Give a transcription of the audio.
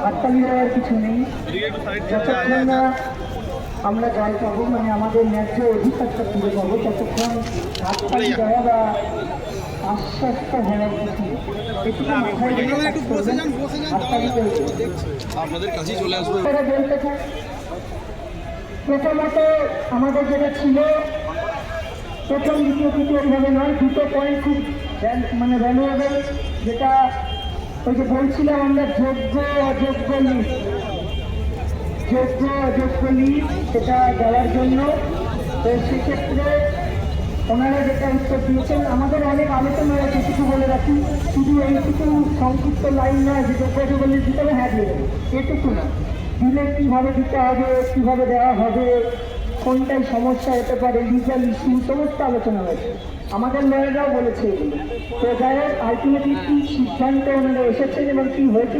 হাততালি দেওয়ার কিছু নেই। যতক্ষণ না আমরা জল পাবো, মানে আমাদের ন্যায্য অধিকারটা ফিরে পাবো, ততক্ষণ হাততালি দেওয়া বা আশ্বাসটা হওয়ার কিছু নেই। এটুকু মাথায় রেখে আপনাদের কাছেই চলে আসবো। বলতে চাই, প্রথমত আমাদের যেটা ছিল প্রথম দ্বিতীয় তৃতীয় ভাবে নয়, দুটো পয়েন্ট খুব মানে ভ্যালুয়েবল, যেটা ওই যে বলছিলাম আমরা যোগ্য অযোগ্য লিস্ট, যোগ্য অযোগ্য লিস্ট সেটা দেওয়ার জন্য। তো সেক্ষেত্রে ওনারা যেটা উত্তর দিয়েছেন, আমাদের অনেক আলোচনা আছে, কিছু বলে রাখি, শুধু এইটুকু সংক্ষিপ্ত লাইন নয় যে যোগ্য অযোগ্য লিস্ট দিতে হবে, হ্যাঁ দিয়ে দেবে, এটুকু না, দিলে কীভাবে দিতে হবে, কীভাবে দেওয়া হবে, কোনটাই সমস্যা হতে পারে, লিগাল ইস্যু, সমস্ত আলোচনা হয়েছে। আমাদের লয়াররাও বলেছে এগুলো। তো যাই হোক, আলটিমেটলি কী সিদ্ধান্ত ওনারা এসেছেন এবং কী হয়েছে